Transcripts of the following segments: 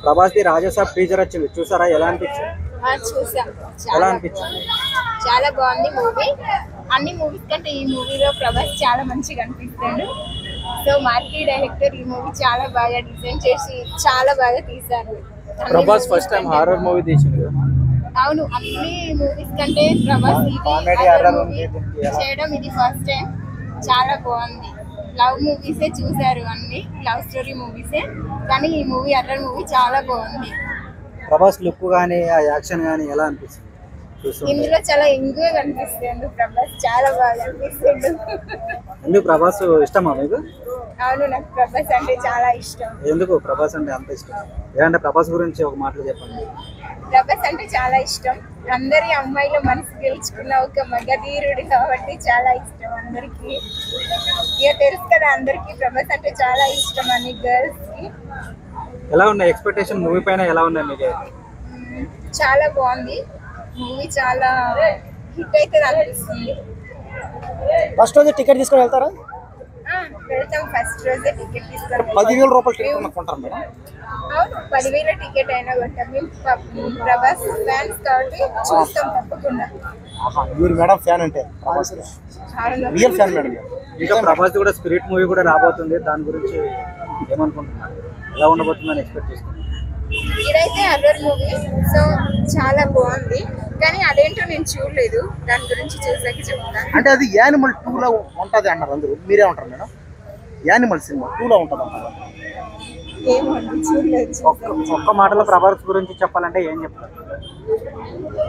Prabhas the Raja Saab teaser వచ్చింది చూసారా? ఎలా అనిపించింది? చూసాం. ఎలా అనిపించింది? చాలా బాగుంది మూవీ. అన్ని మూవీస్ కంటే ఈ మూవీలో ప్రభాస్ చాలా మంచిగా అనిపిస్తాడు. సో మార్కీ డైరెక్టర్ ఈ మూవీ చాలా బాగా డిజైన్ చేసి చాలా బాగా తీశారు. Prabhas first time horror movie తీసిండు. అవును, అన్ని మూవీస్ కంటే ప్రభాస్ చేయడం ఇది ఫస్ట్ టైం. చాలా బాగుంది. లవ్ మూవీసే చూసారు, అన్ని లవ్ స్టోరీ మూవీసే, కానీ ఈ మూవీ అర్రర్ మూవీ చాలా బాగుంది. ప్రభాస్ లుక్ గానీ ఆ యాక్షన్ గానీ ఎలా అనిపిస్తుంది? ఇందులో చాలా ఎంగుగా కనిపిస్తుంది ప్రభాస్, చాలా బాగా అనిపిస్తుంది. ఎందుకు ప్రభాస్ ఇష్టమా మీకు? అవును, నాకు ప్రభాస్ అంటే చాలా ఇష్టం. ఎందుకు ప్రభాస్ అంటే అంత ఇష్టం? ఏమంటే ప్రభాస్ గురించి ఒక మాటలు చెప్పండి. ప్రభాస్ అంటే చాలా ఇష్టం. అందరి అమ్మాయిల మనసు గెలుచుకున్న ఒక మగధీరుడు కాబట్టి చాలా ఇష్టం అందరికి. ఇక తెలుసు కదా అందరికి ప్రభాస్ అంటే చాలా ఇష్టం అని గర్ల్స్ కి. ఎలా ఉన్నాయి ఎక్స్పెక్టేషన్ మూవీ పైన? ఎలా ఉన్నాయి మీకు? చాలా బాగుంది మూవీ, చాలా హిట్ అయితే అనిపిస్తుంది. ఫస్ట్ రోజు టికెట్ తీసుకొని వెళ్తారా? వెళ్తాం. ఫస్ట్ రోజే టికెట్ తీసుకొని 10,000 రూపాయలు టికెట్ కొనుక్కుంటారు మేడం? అవును, 10,000 టికెట్ అయినా కొంటాం. మేము ప్రభాస్ ఫ్యాన్స్ కాబట్టి చూస్తాం తప్పకుండా. మీరు మేడం ఫ్యాన్ అంటే రియల్ ఫ్యాన్ మేడం. ఇంకా ప్రభాస్ కూడా స్పిరిట్ మూవీ కూడా రాబోతుంది, దాని గురించి ఏమనుకుంటున్నారు? ఎలా ఉండబోతుందని ఎక్స్పెక్ట్ చేస్తున్నారు? ఇదైతే అర్రర్ మూవీ, సో చాలా బాగుంది, కానీ అదేంటో నేను చూడలేదు. దాని గురించి చూసాక చెప్తాను. అంటే అది యానిమల్ 2 లో ఉంటది అన్నారు అందరూ, మీరే ఉంటారు మేడం? యానిమల్ సినిమా 2 లో ఉంటది అన్నారు. ఏమో చూడలేదు. ఒక్క మాటలో ప్రభాస్ గురించి చెప్పాలంటే ఏం చెప్తారు?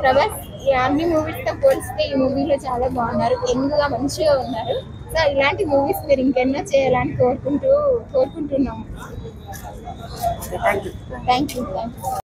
ప్రభాస్ ఈ అన్ని మూవీస్ తో పోలిస్తే ఈ మూవీలో చాలా బాగున్నారు, యంగ్గా మంచిగా ఉన్నారు. సో ఇలాంటి మూవీస్ మీరు ఇంకెన్నో చేయాలని కోరుకుంటున్నాము. Thank you.